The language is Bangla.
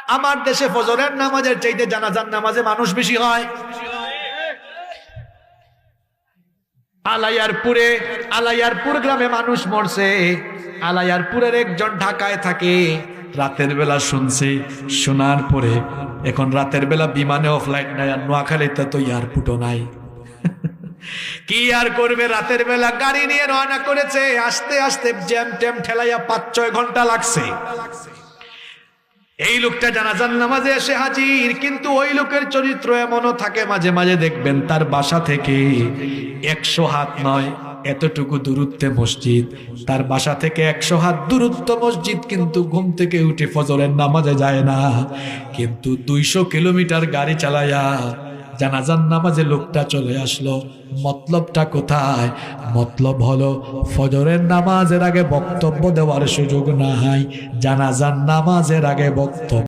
আমার দেশে ফজরের নামাজের চাইতে জানাজার নামাজে মানুষ বেশি হয়। আলাইয়ারপুর গ্রামে মানুষ মরছে। আলাইয়ারপুরের একজন ঢাকায় থাকে, রাতের বেলা শুনছে, শোনার পরে এখন রাতের বেলা বিমানেও ফ্লাইট নাই, আর নোয়াখালীতে তো এয়ারপোর্টও নাই। কি আর করবে, রাতের বেলা গাড়ি নিয়ে রওনা করেছে, আস্তে আস্তে জ্যাম ট্যাম ঠেলাইয়া 5-6 ঘন্টা লাগছে। এই লোকটা জানাজার নামাজে এসে হাজির, কিন্তু ওই লোকের চরিত্র এমনও থাকে, মাঝে মাঝে দেখবেন তার বাসা থেকে 100 হাত নয় এতটুকু দূরত্বে মসজিদ, তার বাসা থেকে 100 হাত দূরত্ব মসজিদ, কিন্তু ঘুম থেকে উঠে ফজরের নামাজে যায় না। কিন্তু 200 কিলোমিটার গাড়ি চালায়া জানাজার নামাজে লোকটা চলে আসলো। মতলবটা কোথায়? মতলব হলো ফজরের নামাজের আগে বক্তব্য দেওয়ার সুযোগ নাই, জানাজার নামাজের আগে বক্তব্য